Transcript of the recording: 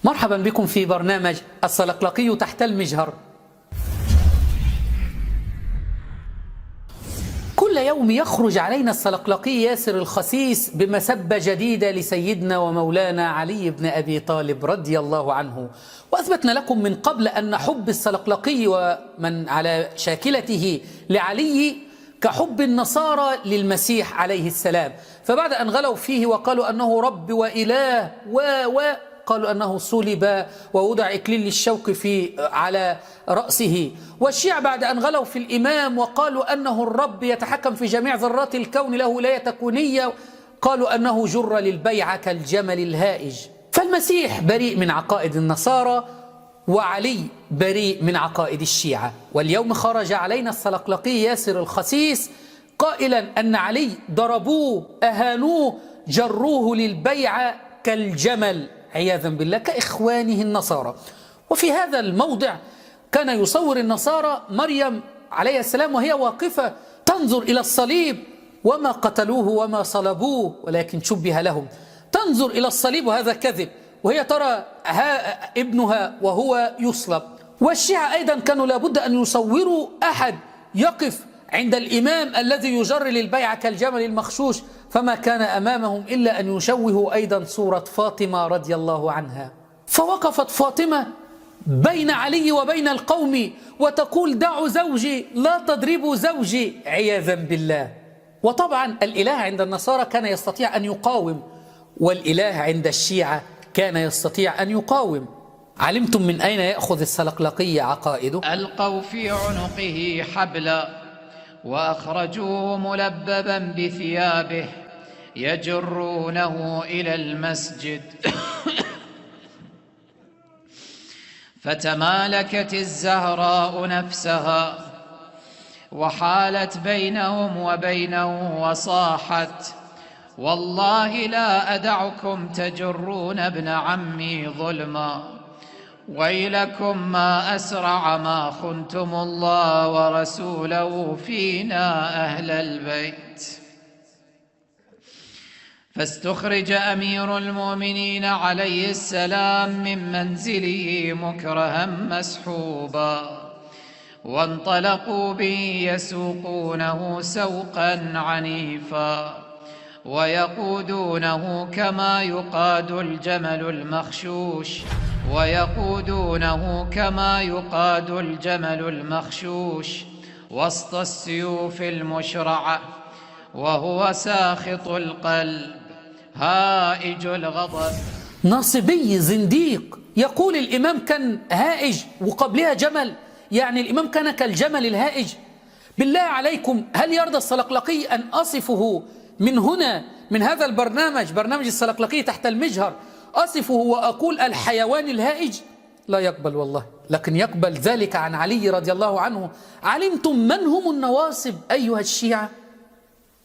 مرحبا بكم في برنامج السلقلقي تحت المجهر. كل يوم يخرج علينا السلقلقي ياسر الخسيس بمسبة جديدة لسيدنا ومولانا علي بن أبي طالب رضي الله عنه. وأثبتنا لكم من قبل أن حب السلقلقي ومن على شاكلته لعلي كحب النصارى للمسيح عليه السلام، فبعد أن غلوا فيه وقالوا أنه رب وإله قالوا أنه صلب ووضع إكليل الشوك على رأسه، والشيعة بعد أن غلوا في الإمام وقالوا أنه الرب يتحكم في جميع ذرات الكون له ولاية تكوينية، قالوا أنه جر للبيعة كالجمل الهائج. فالمسيح بريء من عقائد النصارى وعلي بريء من عقائد الشيعة. واليوم خرج علينا السلقلقي ياسر الخسيس قائلا أن علي ضربوه أهانوه جروه للبيعة كالجمل عياذا بالله كإخوانه النصارى. وفي هذا الموضع كان يصور النصارى مريم عليه السلام وهي واقفة تنظر إلى الصليب، وما قتلوه وما صلبوه ولكن شبه لهم، تنظر إلى الصليب وهذا كذب، وهي ترى ابنها وهو يصلب. والشيعة أيضا كانوا لابد أن يصوروا أحد يقف عند الإمام الذي يجر للبيعة كالجمل المخشوش، فما كان أمامهم إلا أن يشوهوا أيضا صورة فاطمة رضي الله عنها. فوقفت فاطمة بين علي وبين القوم وتقول دعوا زوجي لا تضربوا زوجي عياذا بالله. وطبعا الإله عند النصارى كان يستطيع أن يقاوم، والإله عند الشيعة كان يستطيع أن يقاوم. علمتم من أين يأخذ السلقلقي عقائده؟ ألقوا في عنقه حبلا وأخرجوه ملببا بثيابه يجرونه إلى المسجد فتمالكت الزهراء نفسها وحالت بينهم وبينه وصاحت والله لا أدعكم تجرون ابن عمي ظلما، ويلكم ما أسرع ما خنتم الله ورسوله فينا أهل البيت. فاستخرج أمير المؤمنين عليه السلام من منزله مكرها مسحوبا، وانطلقوا به يسوقونه سوقا عنيفا ويقودونه كما يقاد الجمل المخشوش وسط السيوف المشرعة، وهو ساخط القلب هائج الغضب. ناصبي زنديق يقول الإمام كان هائج وقبلها جمل، يعني الإمام كان كالجمل الهائج. بالله عليكم هل يرضى السلقلقي أن أصفه من هنا من هذا البرنامج، برنامج السلقلقي تحت المجهر، أصفه وأقول الحيوان الهائج؟ لا يقبل والله، لكن يقبل ذلك عن علي رضي الله عنه. علمتم من هم النواصب أيها الشيعة؟